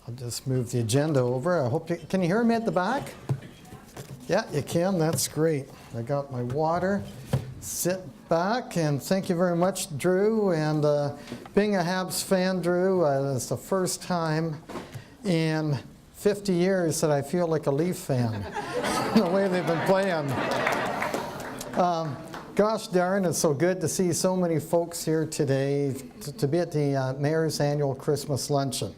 I'll just move the agenda over. I hope you can you hear me at the back? Yeah, you can. That's great. I got my water. Sit back, and thank you very much, Drew. And being a Habs fan, Drew, it's the first time in 50 years that I feel like a Leaf fan, the way they've been playing. Gosh darn, it's so good to see so many folks here today to be at the Mayor's Annual Christmas Luncheon.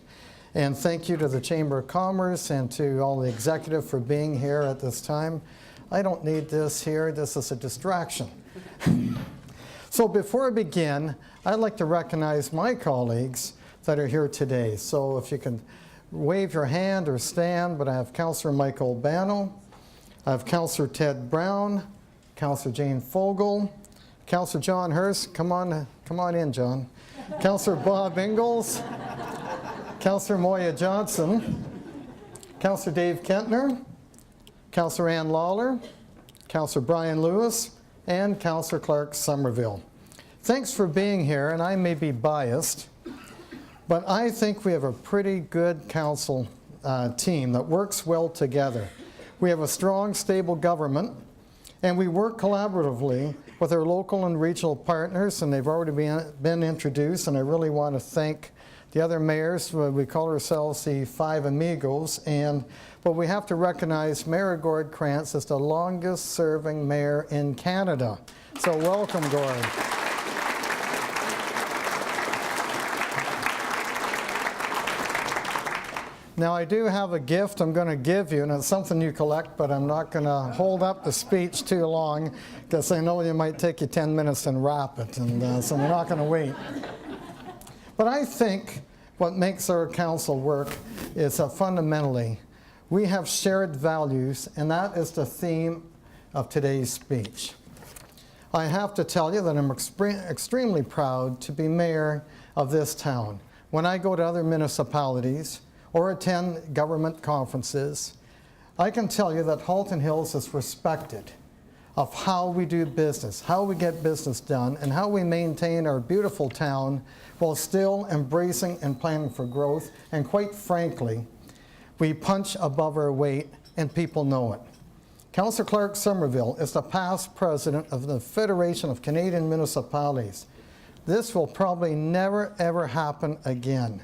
And thank you to the Chamber of Commerce and to all the executive for being here at this time. I don't need this here. This is a distraction. So before I begin, I'd like to recognize my colleagues that are here today. So if you can wave your hand or stand, but I have Councillor Michael Bano, I have Councillor Ted Brown, Councillor Jane Fogel, Councillor John Hurst, come on in, John, Councillor Bob Ingalls, Councillor Moya Johnson, Councillor Dave Kentner, Councillor Ann Lawler, Councillor Brian Lewis, and Councillor Clark Somerville. Thanks for being here, and I may be biased, but I think we have a pretty good council team that works well together. We have a strong, stable government, and we work collaboratively with our local and regional partners, and they've already been introduced, and I really want to thank the other mayors. We call ourselves the Five Amigos, but we have to recognize Mayor Gord Krantz as the longest serving mayor in Canada. So welcome, Gord. Now I do have a gift I'm going to give you, and it's something you collect, but I'm not going to hold up the speech too long because I know it might take you 10 minutes and wrap it, and so we're not going to wait. But I think what makes our council work is fundamentally we have shared values, and that is the theme of today's speech. I have to tell you that I'm extremely proud to be mayor of this town. When I go to other municipalities or attend government conferences, I can tell you that Halton Hills is respected of how we do business, how we get business done, and how we maintain our beautiful town while still embracing and planning for growth. And quite frankly, we punch above our weight, and people know it. Councillor Clark Somerville is the past president of the Federation of Canadian Municipalities. This will probably never, ever happen again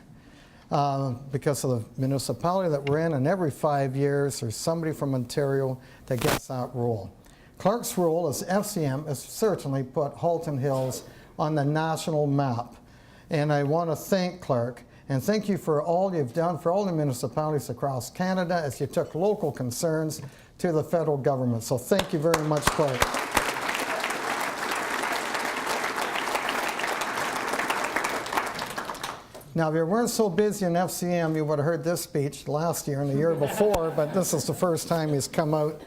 because of the municipality that we're in, and every 5 years there's somebody from Ontario that gets that role. Clark's role as FCM has certainly put Halton Hills on the national map. And I want to thank Clark, and thank you for all you've done for all the municipalities across Canada as you took local concerns to the federal government. So thank you very much, Clark. Now, if you weren't so busy in FCM, you would have heard this speech last year and the year before, but this is the first time he's come out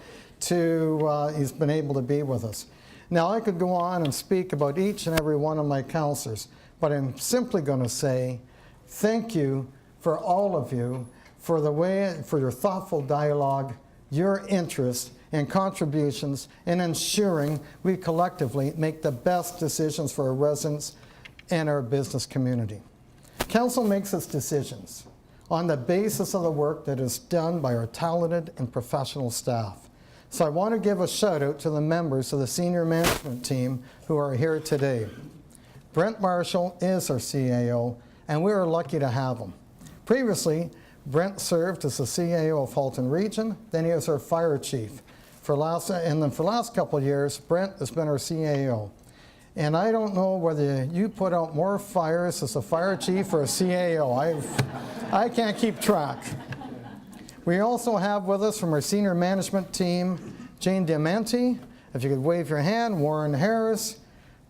he's been able to be with us. Now, I could go on and speak about each and every one of my councillors, but I'm simply going to say thank you for all of you for your thoughtful dialogue, your interest and contributions in ensuring we collectively make the best decisions for our residents and our business community. Council makes its decisions on the basis of the work that is done by our talented and professional staff. So I want to give a shout out to the members of the senior management team who are here today. Brent Marshall is our CAO, and we are lucky to have him. Previously, Brent served as the CAO of Halton Region, then he was our fire chief. And then for the last couple of years, Brent has been our CAO. And I don't know whether you put out more fires as a fire chief or a CAO. I can't keep track. We also have with us from our senior management team, Jane Diamante, if you could wave your hand, Warren Harris,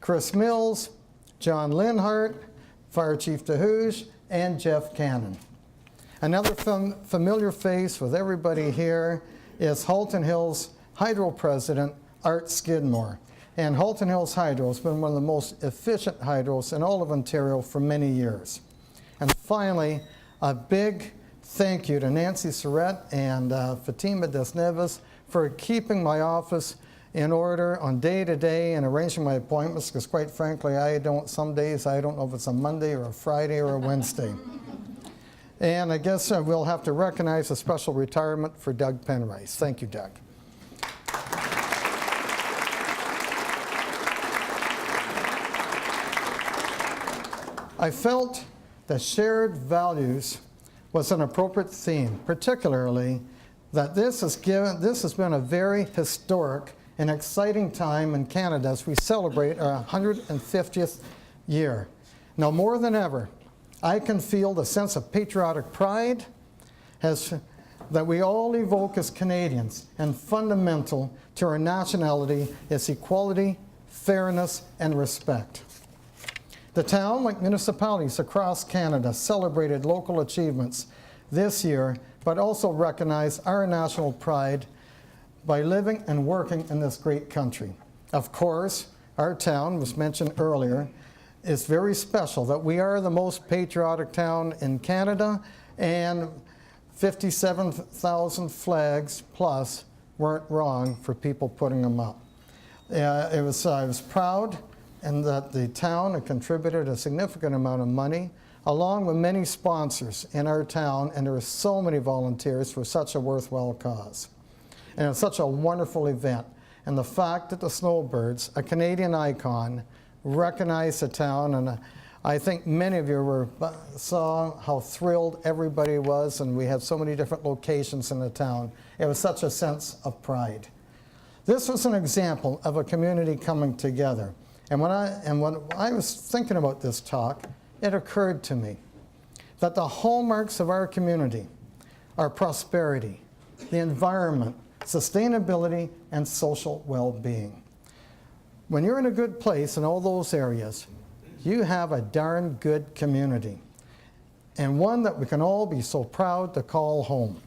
Chris Mills, John Linhart, Fire Chief DeHooge, and Jeff Cannon. Another familiar face with everybody here is Halton Hills Hydro President, Art Skidmore. And Halton Hills Hydro has been one of the most efficient hydros in all of Ontario for many years. And finally, a big thank you to Nancy Surratt and Fatima Desneves for keeping my office in order on day-to-day and arranging my appointments, because quite frankly, some days I don't know if it's a Monday or a Friday or a Wednesday. And I guess we'll have to recognize a special retirement for Doug Penrice. Thank you, Doug. I felt that shared values was an appropriate theme, particularly that this has been a very historic and exciting time in Canada as we celebrate our 150th year. Now, more than ever, I can feel the sense of patriotic pride that we all evoke as Canadians, and fundamental to our nationality is equality, fairness, and respect. The town, like municipalities across Canada, celebrated local achievements this year, but also recognized our national pride by living and working in this great country. Of course, our town, was mentioned earlier, is very special, that we are the most patriotic town in Canada, and 57,000 flags plus weren't wrong for people putting them up. I was proud and that the town had contributed a significant amount of money, along with many sponsors in our town, and there were so many volunteers for such a worthwhile cause. And it's such a wonderful event. And the fact that the Snowbirds, a Canadian icon, recognized the town, and I think many of you saw how thrilled everybody was, and we had so many different locations in the town. It was such a sense of pride. This was an example of a community coming together. And when I was thinking about this talk, it occurred to me that the hallmarks of our community are prosperity, the environment, sustainability, and social well-being. When you're in a good place in all those areas, you have a darn good community, and one that we can all be so proud to call home.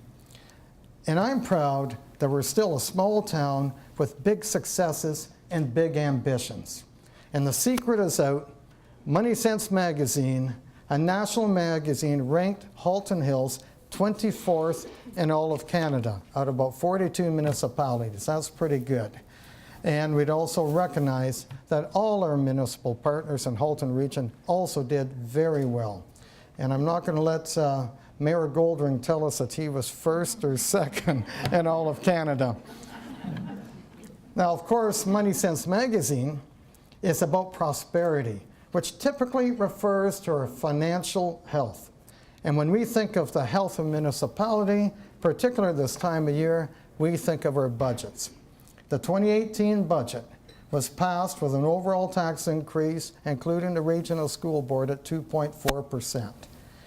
And I'm proud that we're still a small town with big successes and big ambitions. And the secret is out. Money Sense magazine, a national magazine, ranked Halton Hills 24th in all of Canada out of about 42 municipalities. That's pretty good. And we'd also recognize that all our municipal partners in Halton region also did very well. And I'm not going to let Mayor Goldring tell us that he was first or second in all of Canada. Now, of course, Money Sense magazine is about prosperity, which typically refers to our financial health. And when we think of the health of municipality, particularly this time of year, we think of our budgets. The 2018 budget was passed with an overall tax increase, including the regional school board, at 2.4%.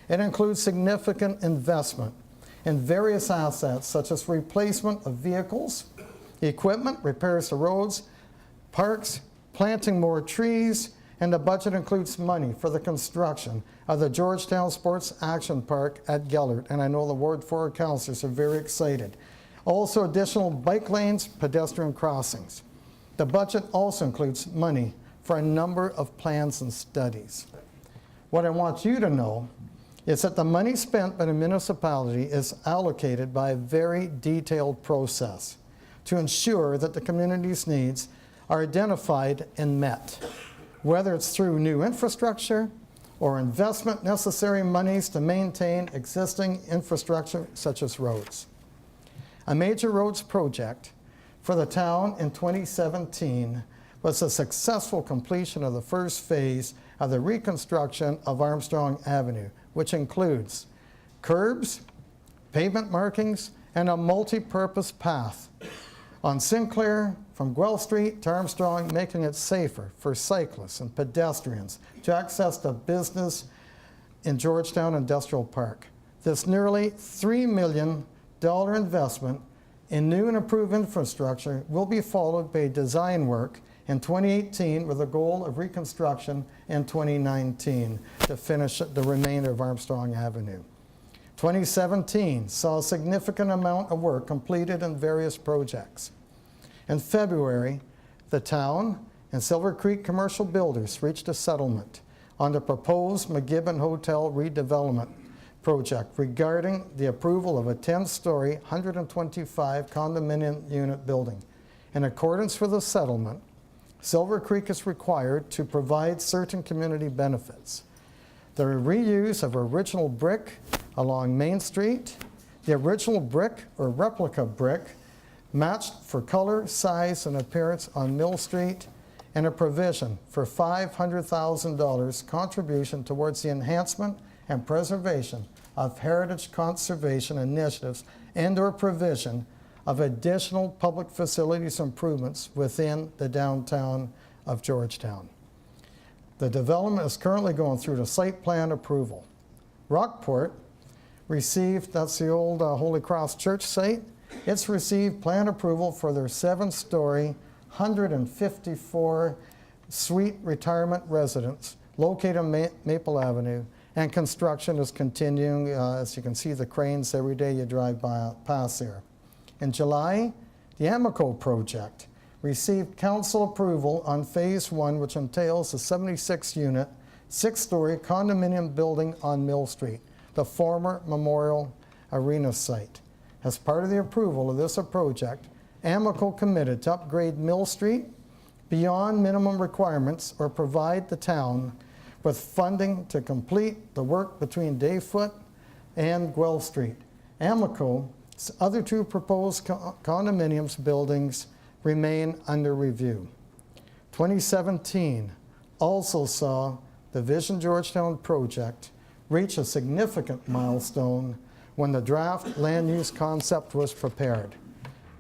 It includes significant investment in various assets, such as replacement of vehicles, equipment, repairs to roads, parks, planting more trees, and the budget includes money for the construction of the Georgetown Sports Action Park at Gellert, and I know the Ward 4 councillors are very excited. Also, additional bike lanes, pedestrian crossings. The budget also includes money for a number of plans and studies. What I want you to know is that the money spent by the municipality is allocated by a very detailed process to ensure that the community's needs are identified and met, whether it's through new infrastructure or investment necessary monies to maintain existing infrastructure such as roads. A major roads project for the town in 2017 was the successful completion of the first phase of the reconstruction of Armstrong Avenue, which includes curbs, pavement markings, and a multi-purpose path on Sinclair from Guelph Street to Armstrong, making it safer for cyclists and pedestrians to access the business in Georgetown Industrial Park. This nearly $3 million investment in new and improved infrastructure will be followed by design work in 2018 with a goal of reconstruction in 2019 to finish the remainder of Armstrong Avenue. 2017 saw a significant amount of work completed in various projects. In February, the town and Silver Creek Commercial Builders reached a settlement on the proposed Macgibbon Hotel redevelopment project regarding the approval of a 10-story, 125 condominium unit building. In accordance with the settlement, Silver Creek is required to provide certain community benefits. The reuse of original brick along Main Street, the original brick or replica brick matched for color, size, and appearance on Mill Street, and a provision for $500,000 contribution towards the enhancement and preservation of heritage conservation initiatives and/or provision of additional public facilities improvements within the downtown of Georgetown. The development is currently going through the site plan approval. Rockport received, that's the old Holy Cross Church site, it's received plan approval for their 7-story, 154 suite retirement residence located on Maple Avenue, and construction is continuing. As you can see the cranes every day you drive past there. In July, the Amico project received council approval on phase 1, which entails a 76-unit, 6-story condominium building on Mill Street, the former Memorial Arena site. As part of the approval of this project, Amico committed to upgrade Mill Street beyond minimum requirements or provide the town with funding to complete the work between Dayfoot and Guelph Street. Amico's other 2 proposed condominiums buildings remain under review. 2017 also saw the Vision Georgetown project reach a significant milestone when the draft land use concept was prepared.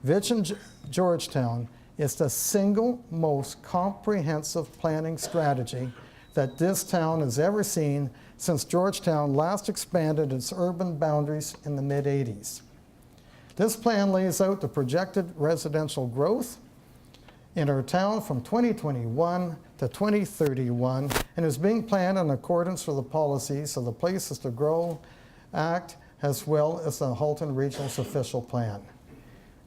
Vision Georgetown is the single most comprehensive planning strategy that this town has ever seen since Georgetown last expanded its urban boundaries in the mid-'80s. This plan lays out the projected residential growth in our town from 2021 to 2031 and is being planned in accordance with the policies of the Places to Grow Act as well as the Halton Regional's official plan.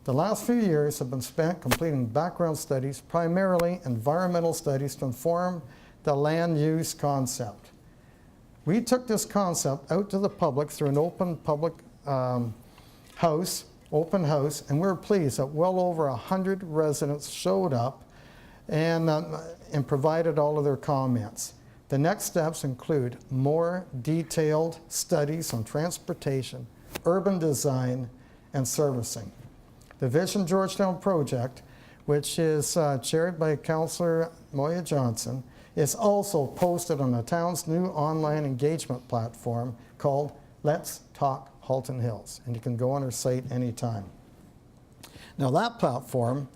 The last few years have been spent completing background studies, primarily environmental studies, to inform the land use concept. We took this concept out to the public through an open public open house, and we're pleased that well over 100 residents showed up and provided all of their comments. The next steps include more detailed studies on transportation, urban design, and servicing. The Vision Georgetown project, which is chaired by Councillor Moya Johnson, is also posted on the town's new online engagement platform called Let's Talk Halton Hills, and you can go on our site anytime. Now that platform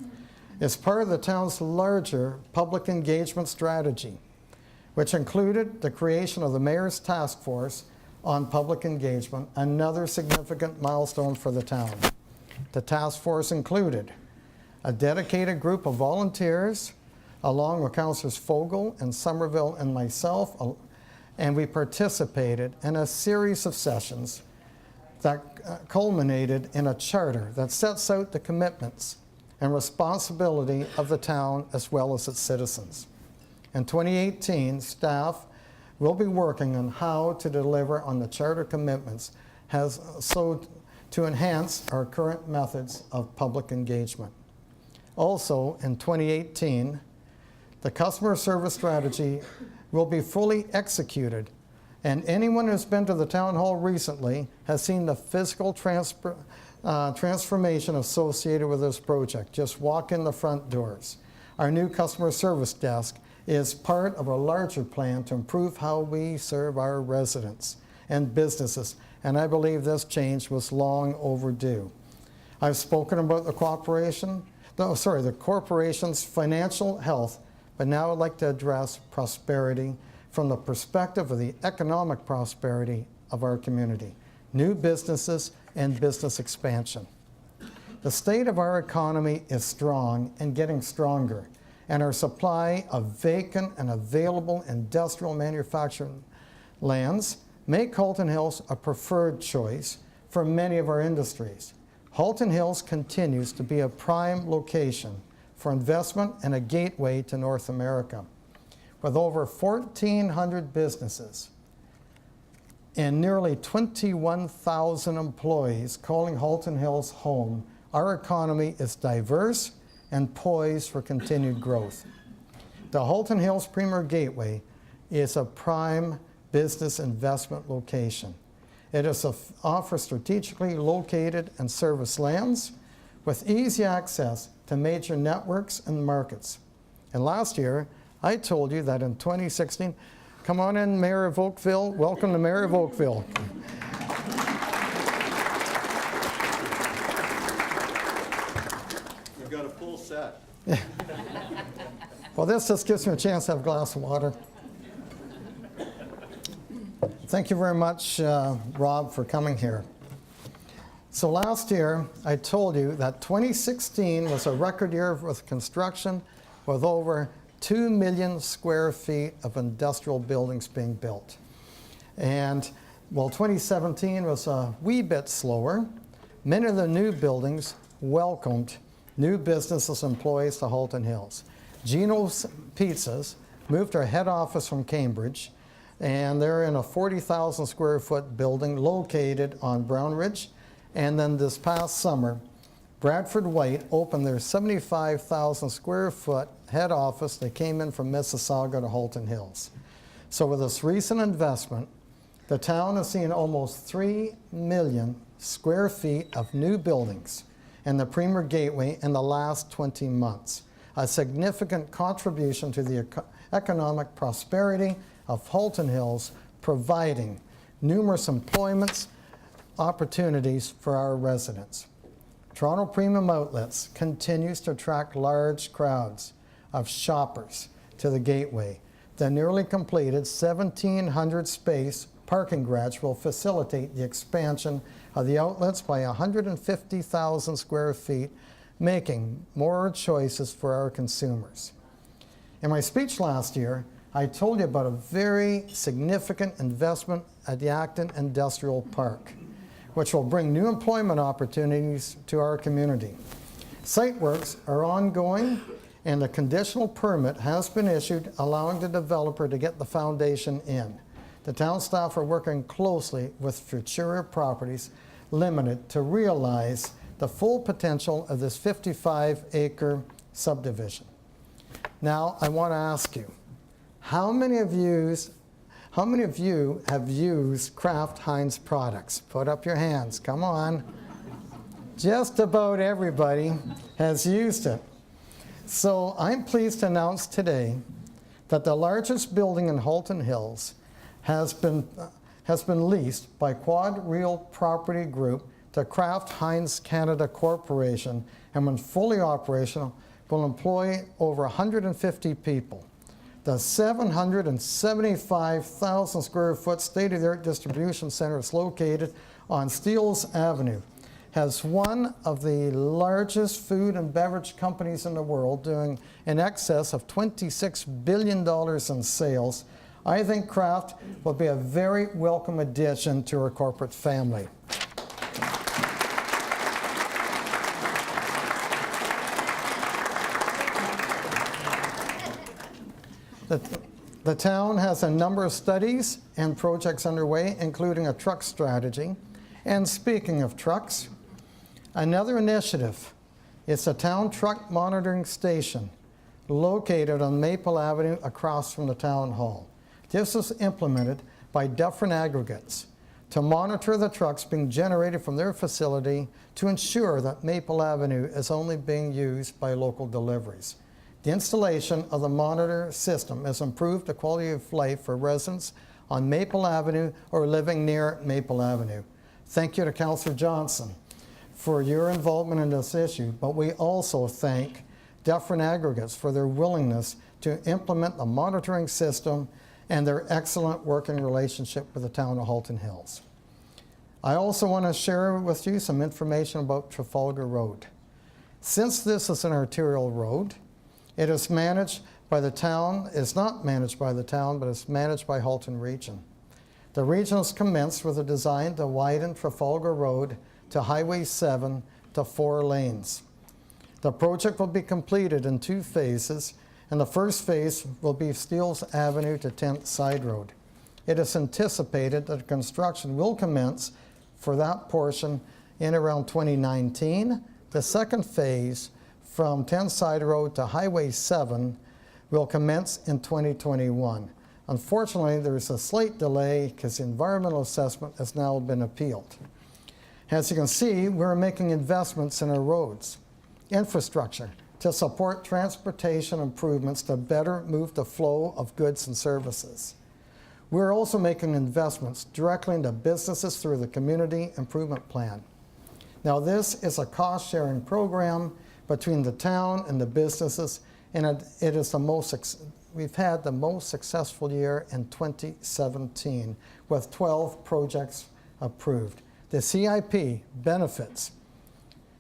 is part of the town's larger public engagement strategy, which included the creation of the Mayor's Task Force on Public Engagement, another significant milestone for the town. The task force included a dedicated group of volunteers, along with Councillors Fogel and Somerville and myself, and we participated in a series of sessions that culminated in a charter that sets out the commitments and responsibility of the town as well as its citizens. In 2018, staff will be working on how to deliver on the charter commitments to enhance our current methods of public engagement. Also, in 2018, the customer service strategy will be fully executed, and anyone who's been to the town hall recently has seen the physical transformation associated with this project. Just walk in the front doors. Our new customer service desk is part of a larger plan to improve how we serve our residents and businesses, and I believe this change was long overdue. I've spoken about the corporation's financial health, but now I'd like to address prosperity from the perspective of the economic prosperity of our community, new businesses and business expansion. The state of our economy is strong and getting stronger, and our supply of vacant and available industrial manufacturing lands make Halton Hills a preferred choice for many of our industries. Halton Hills continues to be a prime location for investment and a gateway to North America. With over 1,400 businesses and nearly 21,000 employees calling Halton Hills home, our economy is diverse and poised for continued growth. The Halton Hills Premier Gateway is a prime business investment location. It is offers strategically located and serviced lands with easy access to major networks and markets. And last year, I told you that in 2016, come on in, Mayor of Oakville. Welcome to Mayor of Oakville. We've got a full set. Well, this just gives me a chance to have a glass of water. Thank you very much, Rob, for coming here. So last year, I told you that 2016 was a record year with construction with over 2 million square feet of industrial buildings being built. And while 2017 was a wee bit slower, many of the new buildings welcomed new businesses and employees to Halton Hills. Geno's Pizzas moved their head office from Cambridge, and they're in a 40,000 square foot building located on Brown Ridge. And then this past summer, Bradford White opened their 75,000 square foot head office. They came in from Mississauga to Halton Hills. So with this recent investment, the town has seen almost 3 million square feet of new buildings in the Premier Gateway in the last 20 months, a significant contribution to the economic prosperity of Halton Hills, providing numerous employment opportunities for our residents. Toronto Premium Outlets continues to attract large crowds of shoppers to the Gateway. The nearly completed 1,700 space parking garage will facilitate the expansion of the outlets by 150,000 square feet, making more choices for our consumers. In my speech last year, I told you about a very significant investment at the Acton Industrial Park, which will bring new employment opportunities to our community. Site works are ongoing, and a conditional permit has been issued allowing the developer to get the foundation in. The town staff are working closely with Futura Properties Limited to realize the full potential of this 55-acre subdivision. Now, I want to ask you, how many of you have used Kraft Heinz products? Put up your hands, come on. Just about everybody has used it. So I'm pleased to announce today that the largest building in Halton Hills has been leased by Quad Real Property Group to Kraft Heinz Canada Corporation, and when fully operational, will employ over 150 people. The 775,000 square foot state-of-the-art distribution center is located on Steeles Avenue, has one of the largest food and beverage companies in the world, doing in excess of $26 billion in sales. I think Kraft will be a very welcome addition to our corporate family. The town has a number of studies and projects underway, including a truck strategy. And speaking of trucks, another initiative is a town truck monitoring station located on Maple Avenue across from the town hall. This is implemented by Dufferin Aggregates to monitor the trucks being generated from their facility to ensure that Maple Avenue is only being used by local deliveries. The installation of the monitor system has improved the quality of life for residents on Maple Avenue or living near Maple Avenue. Thank you to Councillor Johnson for your involvement in this issue, but we also thank Dufferin Aggregates for their willingness to implement the monitoring system and their excellent working relationship with the town of Halton Hills. I also want to share with you some information about Trafalgar Road. Since this is an arterial road, it is managed by the town, it's not managed by the town, but it's managed by Halton Region. The region has commenced with a design to widen Trafalgar Road to Highway 7 to 4 lanes. The project will be completed in 2 phases, and the first phase will be Steeles Avenue to 10th Side Road. It is anticipated that construction will commence for that portion in around 2019. The second phase from 10th Side Road to Highway 7 will commence in 2021. Unfortunately, there's a slight delay because the environmental assessment has now been appealed. As you can see, we're making investments in our roads, infrastructure, to support transportation improvements to better move the flow of goods and services. We're also making investments directly into businesses through the Community Improvement Plan. Now, this is a cost-sharing program between the town and the businesses, and it is we've had the most successful year in 2017 with 12 projects approved. The CIP benefits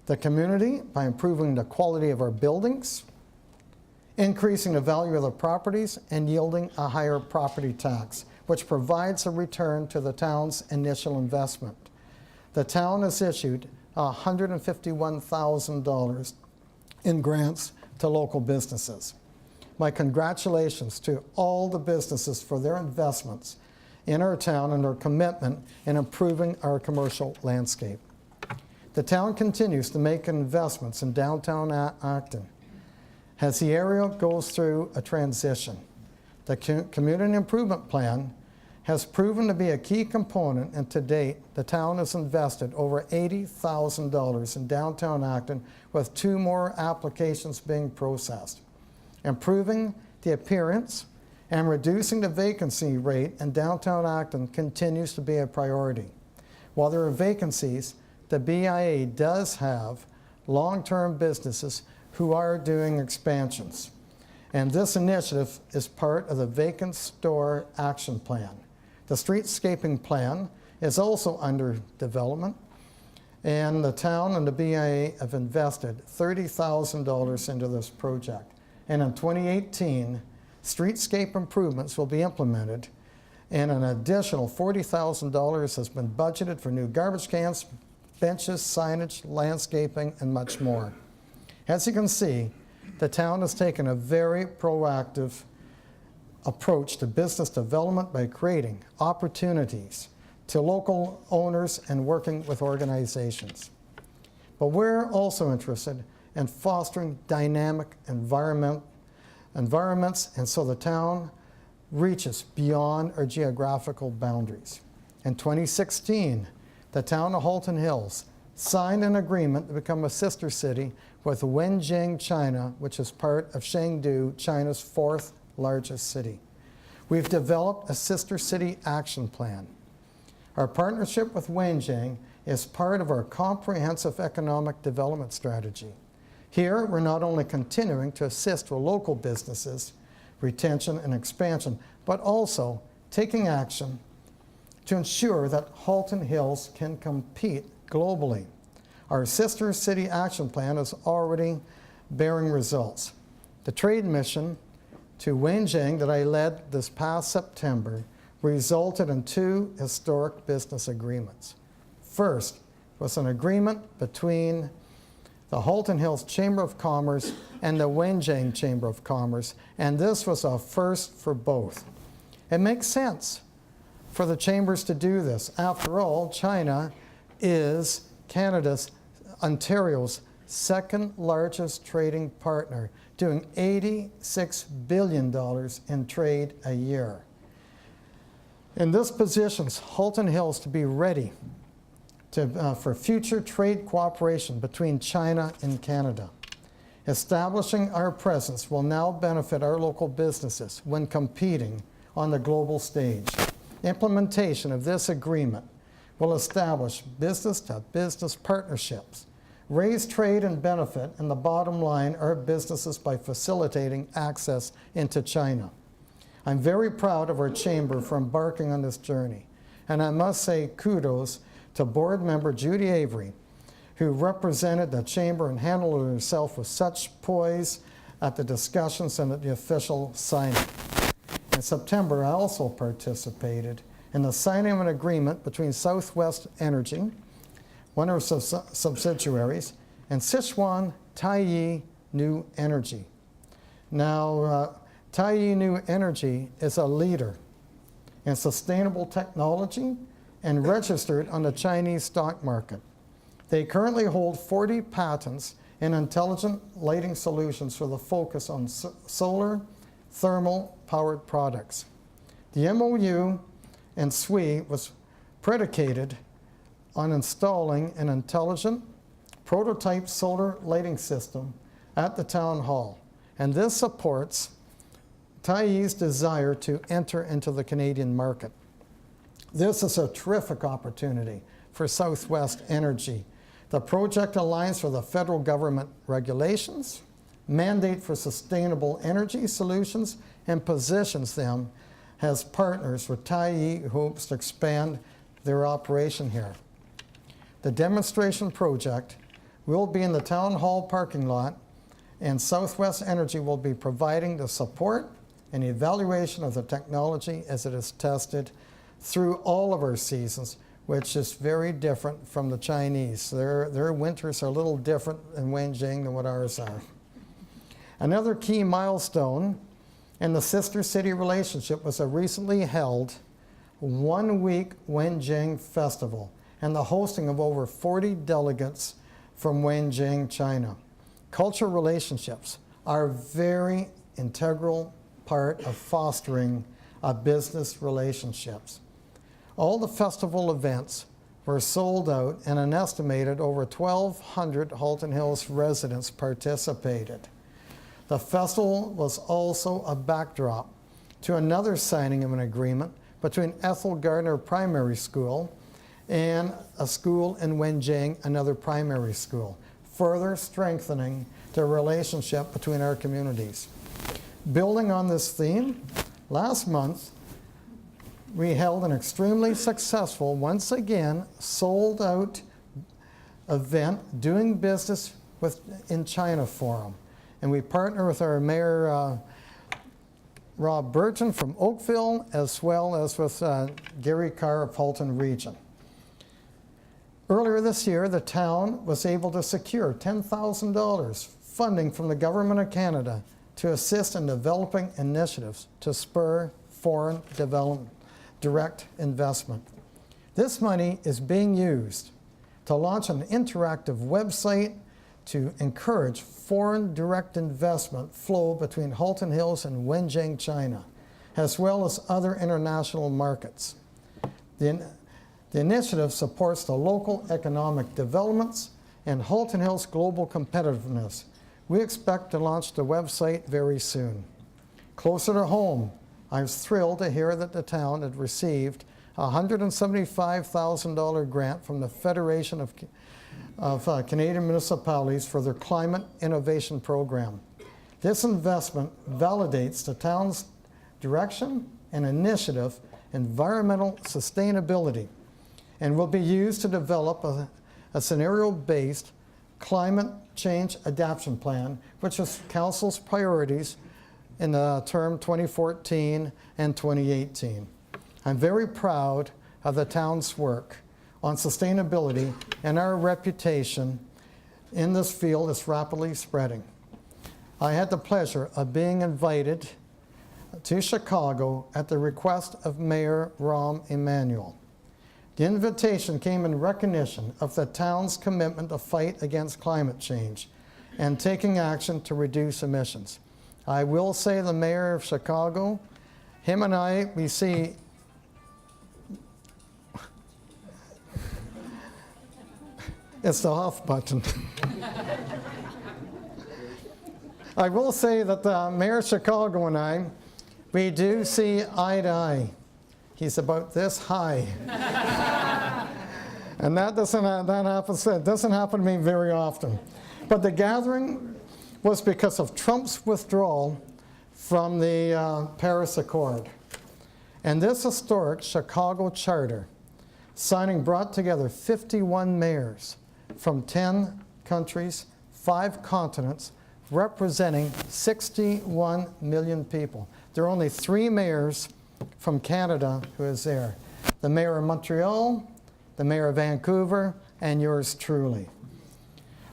the community by improving the quality of our buildings, increasing the value of the properties, and yielding a higher property tax, which provides a return to the town's initial investment. The town has issued $151,000 in grants to local businesses. My congratulations to all the businesses for their investments in our town and their commitment in improving our commercial landscape. The town continues to make investments in downtown Acton as the area goes through a transition. The Community Improvement Plan has proven to be a key component, and to date, the town has invested over $80,000 in downtown Acton, with 2 more applications being processed. Improving the appearance and reducing the vacancy rate in downtown Acton continues to be a priority. While there are vacancies, the BIA does have long-term businesses who are doing expansions. And this initiative is part of the Vacant Store Action Plan. The streetscaping plan is also under development, and the town and the BIA have invested $30,000 into this project. And in 2018, streetscape improvements will be implemented, and an additional $40,000 has been budgeted for new garbage cans, benches, signage, landscaping, and much more. As you can see, the town has taken a very proactive approach to business development by creating opportunities to local owners and working with organizations. But we're also interested in fostering dynamic environments, and so the town reaches beyond our geographical boundaries. In 2016, the town of Halton Hills signed an agreement to become a sister city with Wenjing, China, which is part of Chengdu, China's 4th largest city. We've developed a sister city action plan. Our partnership with Wenjing is part of our comprehensive economic development strategy. Here, we're not only continuing to assist with local businesses, retention and expansion, but also taking action to ensure that Halton Hills can compete globally. Our sister city action plan is already bearing results. The trade mission to Wenjing that I led this past September resulted in 2 historic business agreements. First was an agreement between the Halton Hills Chamber of Commerce and the Wenjing Chamber of Commerce, and this was a first for both. It makes sense for the chambers to do this. After all, China is Ontario's 2nd largest trading partner, doing $86 billion in trade a year. And this positions Halton Hills to be ready for future trade cooperation between China and Canada. Establishing our presence will now benefit our local businesses when competing on the global stage. Implementation of this agreement will establish business-to-business partnerships, raise trade and benefit, and the bottom line, our businesses by facilitating access into China. I'm very proud of our chamber for embarking on this journey, and I must say kudos to board member Judy Avery, who represented the chamber and handled herself with such poise at the discussions and at the official signing. In September, I also participated in the signing of an agreement between Southwest Energy, one of our subsidiaries, and Sichuan Taiyi New Energy. Now, Taiyi New Energy is a leader in sustainable technology and registered on the Chinese stock market. They currently hold 40 patents in intelligent lighting solutions with a focus on solar, thermal powered products. The MOU and SWE was predicated on installing an intelligent prototype solar lighting system at the town hall. And this supports Ty's desire to enter into the Canadian market. This is a terrific opportunity for Southwest Energy. The project aligns with the federal government regulations, mandate for sustainable energy solutions, and positions them as partners with Tye who hopes to expand their operation here. The demonstration project will be in the town hall parking lot, and Southwest Energy will be providing the support and evaluation of the technology as it is tested through all of our seasons, which is very different from the Chinese. Their winters are a little different in Wenjing than what ours are. Another key milestone in the sister city relationship was a recently held one-week Wenjing festival and the hosting of over 40 delegates from Wenjing, China. Cultural relationships are very integral part of fostering a business relationships. All the festival events were sold out, and an estimated over 1,200 Halton Hills residents participated. The festival was also a backdrop to another signing of an agreement between Ethel Gardner Primary School and a school in Wenjing, another primary school, further strengthening the relationship between our communities. Building on this theme, last month we held an extremely successful, once again, sold-out event, Doing Business in China Forum. And we partner with our Mayor, Rob Burton from Oakville, as well as with Gary Carr of Halton Region. Earlier this year, the town was able to secure $10,000 funding from the Government of Canada to assist in developing initiatives to spur foreign development, direct investment. This money is being used to launch an interactive website to encourage foreign direct investment flow between Halton Hills and Wenjing, China, as well as other international markets. The initiative supports the local economic developments and Halton Hills global competitiveness. We expect to launch the website very soon. Closer to home, I was thrilled to hear that the town had received a $175,000 grant from the Federation of Canadian Municipalities for their Climate Innovation Program. This investment validates the town's direction and initiative, environmental sustainability, and will be used to develop a scenario-based climate change adaptation plan, which is Council's priorities in the term 2014 and 2018. I'm very proud of the town's work on sustainability, and our reputation in this field is rapidly spreading. I had the pleasure of being invited to Chicago at the request of Mayor Rahm Emanuel. The invitation came in recognition of the town's commitment to fight against climate change and taking action to reduce emissions. I will say the mayor of Chicago, him and I, we see it's the off button. I will say that the mayor of Chicago and I, we do see eye to eye. He's about this high. And that doesn't happen to me very often. But the gathering was because of Trump's withdrawal from the Paris Accord. And this historic Chicago charter signing brought together 51 mayors from 10 countries, 5 continents, representing 61 million people. There are only 3 mayors from Canada who is there. The mayor of Montreal, the mayor of Vancouver, and yours truly.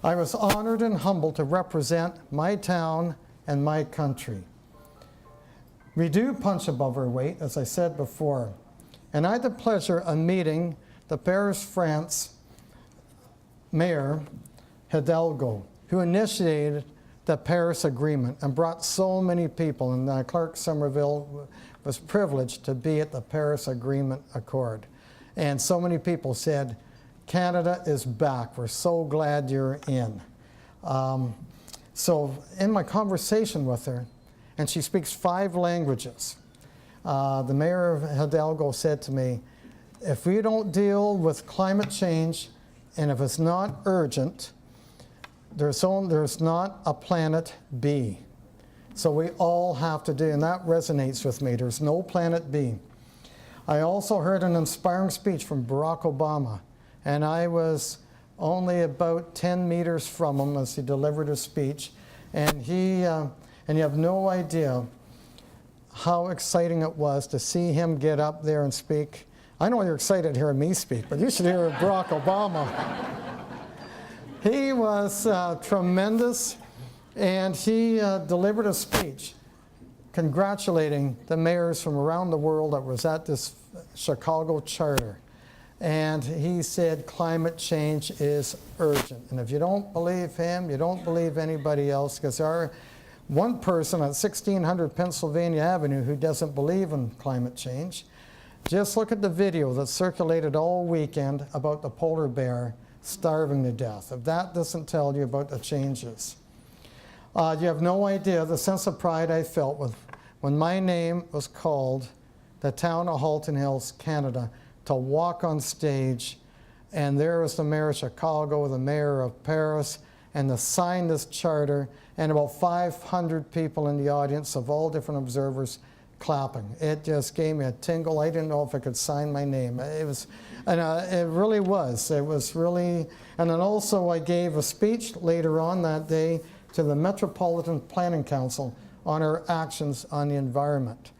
I was honored and humbled to represent my town and my country. We do punch above our weight, as I said before. And I had the pleasure of meeting the Paris, France Mayor Hidalgo, who initiated the Paris Agreement and brought so many people, and Clark Somerville was privileged to be at the Paris Agreement Accord. And so many people said, Canada is back. We're so glad you're in. So in my conversation with her, and she speaks 5 languages, the mayor of Hidalgo said to me, if we don't deal with climate change, and if it's not urgent, there's not a planet B. So we all have to do, and that resonates with me. There's no planet B. I also heard an inspiring speech from Barack Obama, and I was only about 10 meters from him as he delivered his speech, and you have no idea how exciting it was to see him get up there and speak. I know you're excited to hear me speak, but you should hear Barack Obama. He was tremendous, and he delivered a speech congratulating the mayors from around the world that was at this Chicago charter. And he said climate change is urgent. And if you don't believe him, you don't believe anybody else, because there are one person at 1600 Pennsylvania Avenue who doesn't believe in climate change. Just look at the video that circulated all weekend about the polar bear starving to death. If that doesn't tell you about the changes. You have no idea the sense of pride I felt when my name was called, the town of Halton Hills, Canada, to walk on stage, and there was the mayor of Chicago, the mayor of Paris, and to sign this charter, and about 500 people in the audience of all different observers clapping. It just gave me a tingle. I didn't know if I could sign my name. It was, and it really was. It was really, and then also I gave a speech later on that day to the Metropolitan Planning Council on our actions on the environment.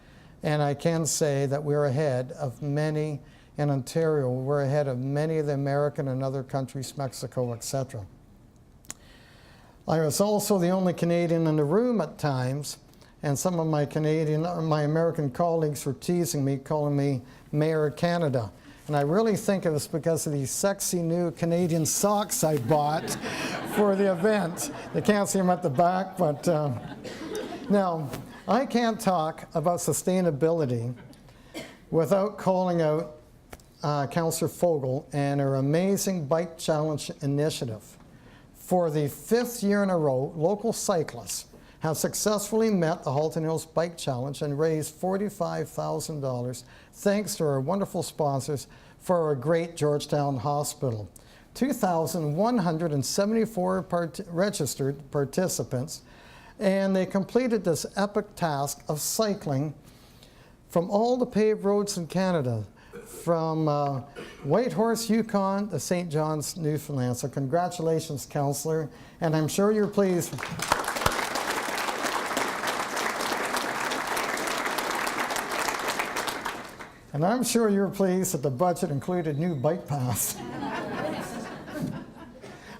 And I can say that we're ahead of many in Ontario. We're ahead of many of the American and other countries, Mexico, etc. I was also the only Canadian in the room at times, and some of my American colleagues were teasing me, calling me Mayor of Canada. And I really think it was because of these sexy new Canadian socks I bought for the event. You can't see them at the back, but now, I can't talk about sustainability without calling out Councillor Fogel and her amazing Bike Challenge initiative. For the 5th year in a row, local cyclists have successfully met the Halton Hills Bike Challenge and raised $45,000 thanks to our wonderful sponsors for our great Georgetown Hospital. 2,174 registered participants, and they completed this epic task of cycling from all the paved roads in Canada, from Whitehorse, Yukon to St. John's, Newfoundland. So congratulations, Councillor, and I'm sure you're pleased. And I'm sure you're pleased that the budget included new bike paths.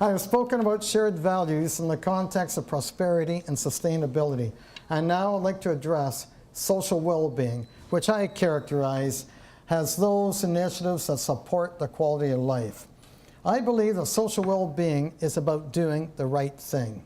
I have spoken about shared values in the context of prosperity and sustainability. And now I'd like to address social well-being, which I characterize as those initiatives that support the quality of life. I believe that social well-being is about doing the right thing.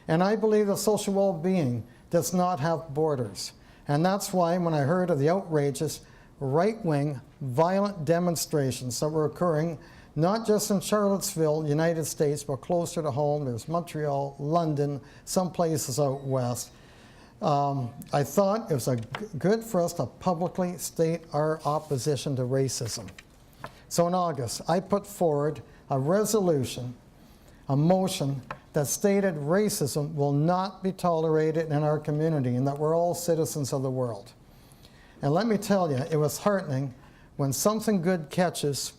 And I believe that social well-being does not have borders. And that's why when I heard of the outrageous right-wing violent demonstrations that were occurring not just in Charlottesville, United States, but closer to home. There's Montreal, London, some places out west. I thought it was good for us to publicly state our opposition to racism. So in August, I put forward a resolution, a motion that stated racism will not be tolerated in our community and that we're all citizens of the world. And let me tell you, it was heartening when something good catches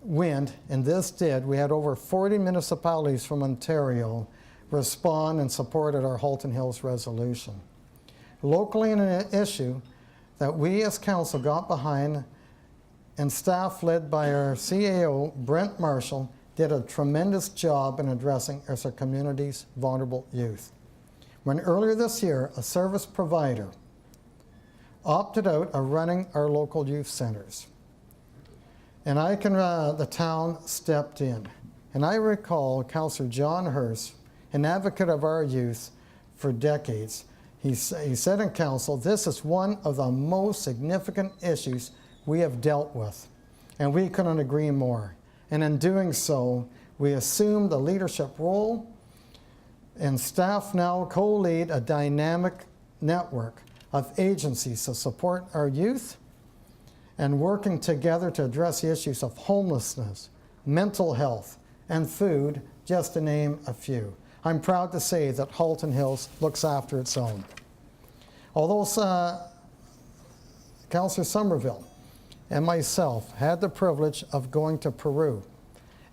wind, and this did. We had over 40 municipalities from Ontario respond and supported our Halton Hills resolution. Locally, in an issue that we as council got behind, and staff led by our CAO, Brent Marshall, did a tremendous job in addressing our community's vulnerable youth. When earlier this year, a service provider opted out of running our local youth centers. And the town stepped in. And I recall Councillor John Hurst, an advocate of our youth for decades, he said in council, "This is one of the most significant issues we have dealt with." And we couldn't agree more. And in doing so, we assumed the leadership role, and staff now co-lead a dynamic network of agencies to support our youth and working together to address the issues of homelessness, mental health, and food, just to name a few. I'm proud to say that Halton Hills looks after its own. Although Councillor Somerville and myself had the privilege of going to Peru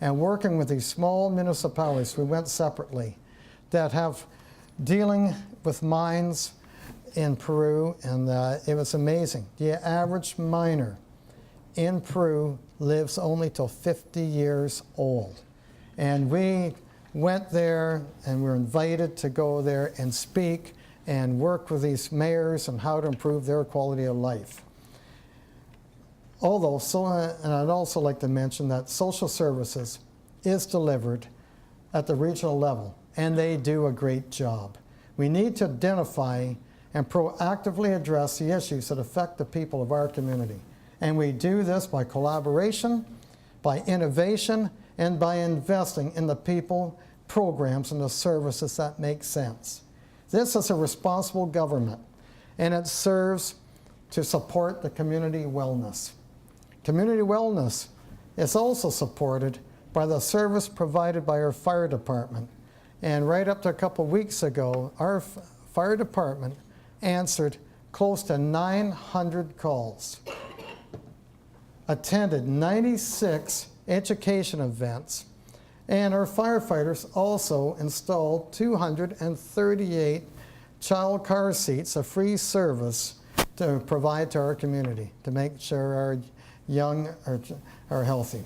and working with these small municipalities, we went separately, that have dealing with mines in Peru, and it was amazing. The average miner in Peru lives only till 50 years old. And we went there and were invited to go there and speak and work with these mayors on how to improve their quality of life. Although, and I'd also like to mention that social services is delivered at the regional level, and they do a great job. We need to identify and proactively address the issues that affect the people of our community. And we do this by collaboration, by innovation, and by investing in the people, programs, and the services that make sense. This is a responsible government, and it serves to support the community wellness. Community wellness is also supported by the service provided by our fire department. And right up to a couple weeks ago, our fire department answered close to 900 calls, attended 96 education events, and our firefighters also installed 238 child car seats, a free service to provide to our community to make sure our young are healthy.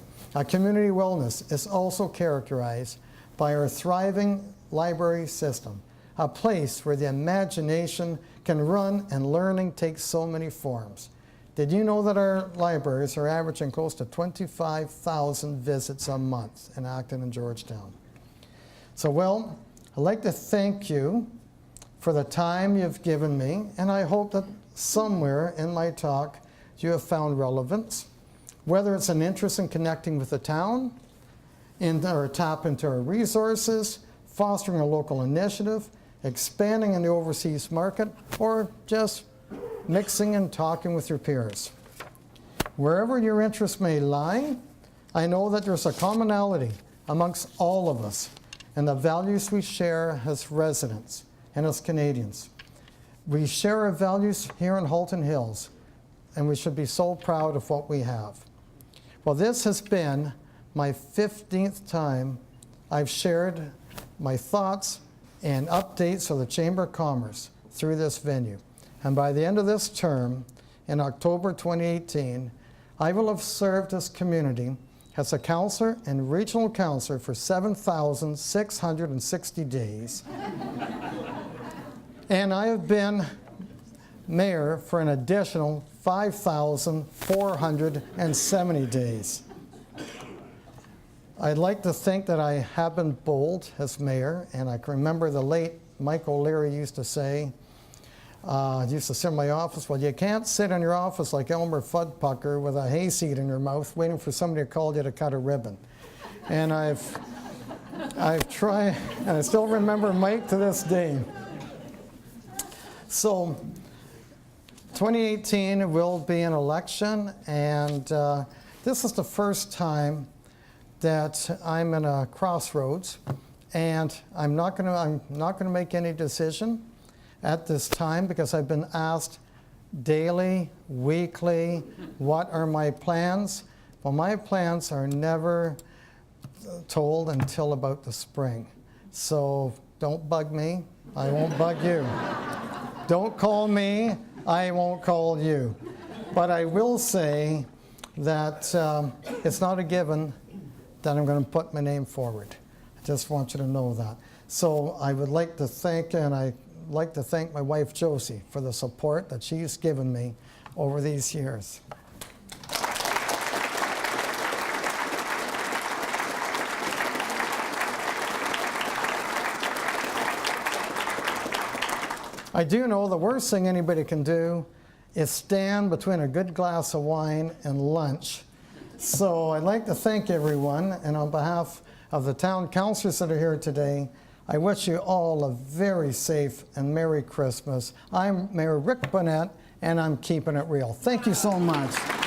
Community wellness is also characterized by our thriving library system, a place where the imagination can run and learning takes so many forms. Did you know that our libraries are averaging close to 25,000 visits a month in Acton and Georgetown? So, well, I'd like to thank you for the time you've given me, and I hope that somewhere in my talk you have found relevance, whether it's an interest in connecting with the town, or tap into our resources, fostering a local initiative, expanding in the overseas market, or just mixing and talking with your peers. Wherever your interest may lie, I know that there's a commonality amongst all of us, and the values we share as residents and as Canadians. We share our values here in Halton Hills, and we should be so proud of what we have. Well, this has been my 15th time I've shared my thoughts and updates of the Chamber of Commerce through this venue. And by the end of this term, in October 2018, I will have served this community as a councillor and regional councillor for 7,660 days. And I have been mayor for an additional 5,470 days. I'd like to think that I have been bold as mayor, and I can remember the late Mike O'Leary used to say, used to sit in my office, well, you can't sit in your office like Elmer Fuddpucker with a hayseed in your mouth waiting for somebody to call you to cut a ribbon. And I've tried, and I still remember Mike to this day. So 2018 will be an election, and this is the first time that I'm in a crossroads, and I'm not going to make any decision at this time because I've been asked daily, weekly, what are my plans? Well, my plans are never told until about the spring. So don't bug me, I won't bug you. Don't call me, I won't call you. But I will say that it's not a given that I'm going to put my name forward. I just want you to know that. So I would like to thank, and I like to thank my wife Josie for the support that she's given me over these years. I do know the worst thing anybody can do is stand between a good glass of wine and lunch. So I'd like to thank everyone, and on behalf of the town councilors that are here today, I wish you all a very safe and Merry Christmas. I'm Mayor Rick Bonnette, and I'm keeping it real. Thank you so much.